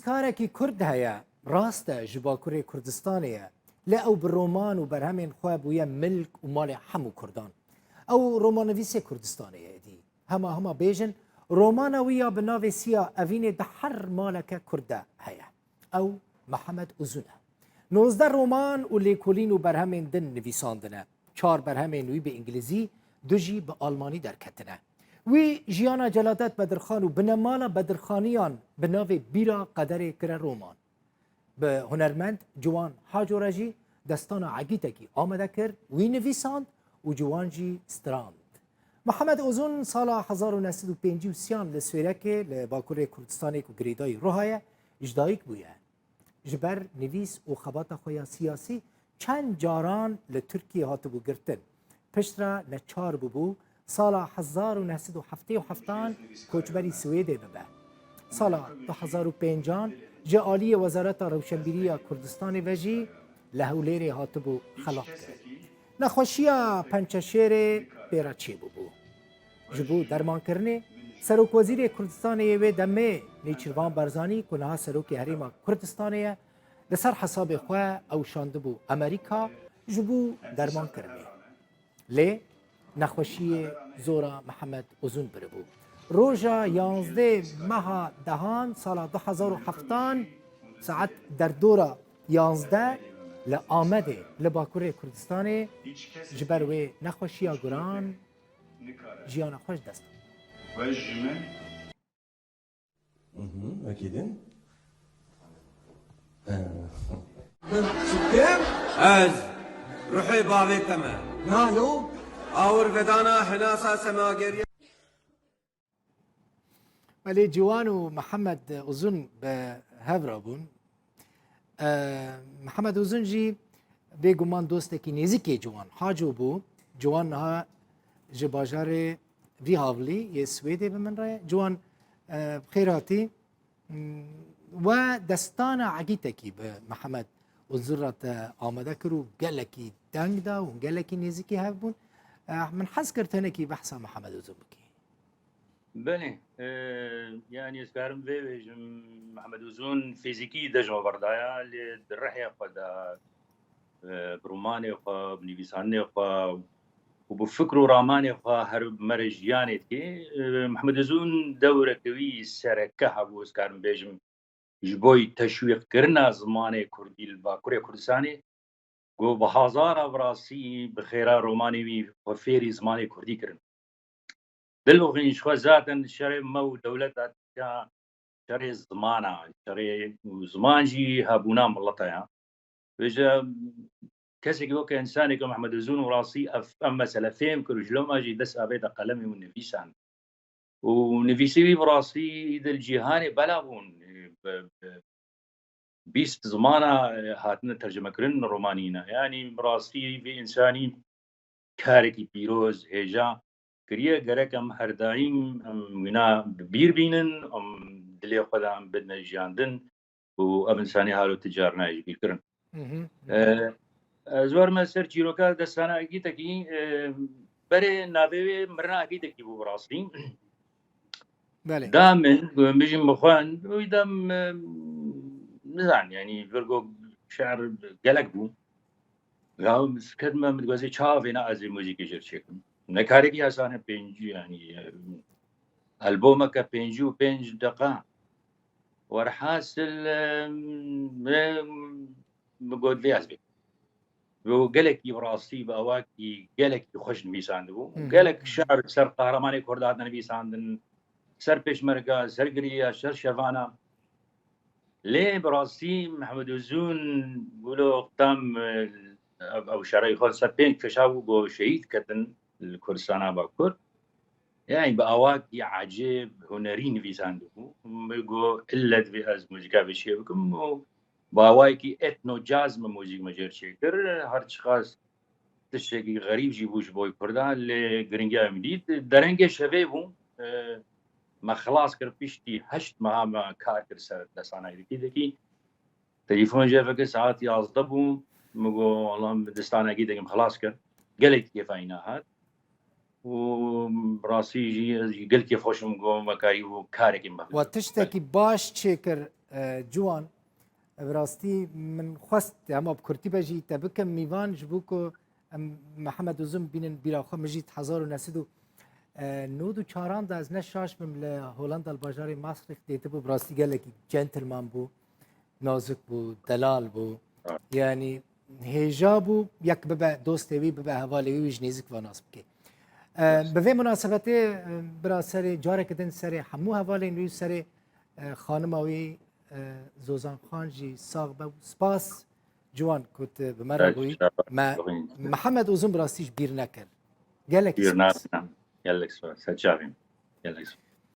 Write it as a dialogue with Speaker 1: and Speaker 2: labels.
Speaker 1: nivîskareke Kurd heye rast e ji Bakurê Kurdistanê ye lê ew bi roman û berhemên xwe bûye milk û malê hemû Kurdan. Ew romanivîsê Kurdistanê ye êdî. Hema bêjin romana wî ya bi navê Siya Evînê di her maleke Kurd de heye. Ew Mihemed Uzun e. 19 roman û lêkolîn û berhemên din nivîsandine. 4 berhemên wî bi îngilîzî, 2 jî bi almanî derketine. Wî jiyana Celadet Bedirxan û binemala bedirxaniyan bi navê bîra qederê kire roman. Bi hunermend Ciwan Haco re jî destana egîtekî amade kir, wî nivîsand û ciwan jî strand. Mihemed Uzun sala 1953 li Swêrekê li Bakurê Kurdistanê ku girêdayî Rohayê ji dayîk bûye. Ji ber nivîs û xebata xwe ya siyasî çend caran li Tirkiyê hatibû girtin. Piştre neçar bûbû sala 1977 koçberî Swêdê bibe. Sala 2005 ji aliyê Wezareta Rewşenbîriya Kurdistanê ve jî li Hewlêrê hatibû xelat kirin. Nexweşiya Pençeşêrê pêra çê bûbû. Ji bo dermankirinê Serokwezîrê Kurdistanê wê demê Nêçîrvan Barzanî ku niha Serokê Herêma Kurdistanê ye li ser hesabê xwe ew şandibû Amerîka ji bo dermankirinê. Lê nexweşiyê zora Mihemed Uzun biribû. Roja 11 meha dehan sala 2007 saet derdora 11 li Amedê li Bakurê Kurdistanê ji ber wê nexweşiya guran jiyana xwe ji dest.
Speaker 2: أكيد
Speaker 3: كيف؟ از روحي بابي تمام
Speaker 2: نالو
Speaker 3: اور بدانا حناسة سماجرية
Speaker 1: ولی جوان و محمد Uzun به هفرا بون. محمد Uzun جی بگمان دوستکی نزدیکی جوان حاجو بو. جوان ها جباجاره وی هاولی یه سویدی به من رای جوان خیراتی و دستان عقیدکی به محمد Uzun رات آمده کرو گلکی دنگ دا و گلکی نزدیکی هف بون. من حس کرتنه کی بحثا محمد Uzun بکی.
Speaker 4: بله يعني اسكارم في محمد وزون فيزيكي دجو بردايا اللي درحي قدا بروماني قا بنيفيساني قا وبفكروا راماني قا هرب مرجياني كي محمد وزون دورة كوي سركها بو اسكارم بيجم جبوي تشويق كرنا زماني كردي الباكوري كردستاني قو بهازار براسي بخيرا روماني وي وفيري زماني كردي كرن دلوغين شخوا ذاتا شري مو دولتا شري زمانا شري زمان جي هابونا ملطا بجا كسي كوك انساني كو محمد وزون وراسي اما سلفين كرجلو ما جي دس ابيدا قلمي ونفيسان ونفيسي براسي اذا الجيهاني بلابون بيست زمانا هاتنا ترجمه كرن رومانينا يعني براسي في انساني كاركي بيروز هيجا كريه جركم هر دايم منا بير بينن دلي خدا بدنا جاندن وابن ثاني حالو تجارنا يجي كرن زور ما سر جيروكا دسانا اكيتكي بري نابي مرنا اكيتكي بو راسي دائما بيجي مخوان ويدم نزعن يعني فرقو شعر قلق بو لا كلمه متوازي شافينا از موسيقى جرشكم نكاريكي هسانه بينجي يعني ألبومك بينجو بينج دقا ورحاسل بقول لي أزبي وقالك براسي بأواكي قالك يخش نبيساندو قالك شعر سر قهرماني كردات نبيساندن سر بيشمركا سر قرية سر شفانا ليه براسي محمد وزون قولوا قدام أو شرعي خود سر بين كشاو بو شهيد كتن الكردستان باكور يعني بأواكي عجيب هنري نفيساندو ميقو إلا في از موسيقى بشيبكم بأواكي إتنو جاز من موسيقى مجير شكر هر شخص تشكي غريب جيبوش بوي كردان اللي قرنجا مديد درنجا شبابو ما خلاص كر بيشتي هشت ما كاركر سر دسانا يدكي تليفون جافك ساعات يازدبو ميقو والله دستانا جيدكم خلاص كر قلت كيف عيناهات وراسي جي قلت كيف خوشم قوم مكاري وكارك
Speaker 1: وتشتكي باش تشكر جوان براستی من خواست اما بکرتی بجی تبکم میوان جبو کو محمد وزن بینن بیراخوا مجید 1994 دا از نشاش بم ل هولندا الباجاری ماسخ دیته بو براستی گلکی جنتلمان بو نازک بو دلال بو yani هیجا بو یک ببه دوست وی ببه حوالی وی جنیزک و ناسب کی به وی مناسبتی برا سری جاره کدن سری همو حوالی نوی سری خانم اوی زوزان خان جی ساغ به سپاس جوان کت بمره بوی ما محمد اوزون براستیش بیر نکر گلک
Speaker 4: Bir
Speaker 1: سپاس
Speaker 4: natan. Geldik sonra. Seçavim. Geldik sonra.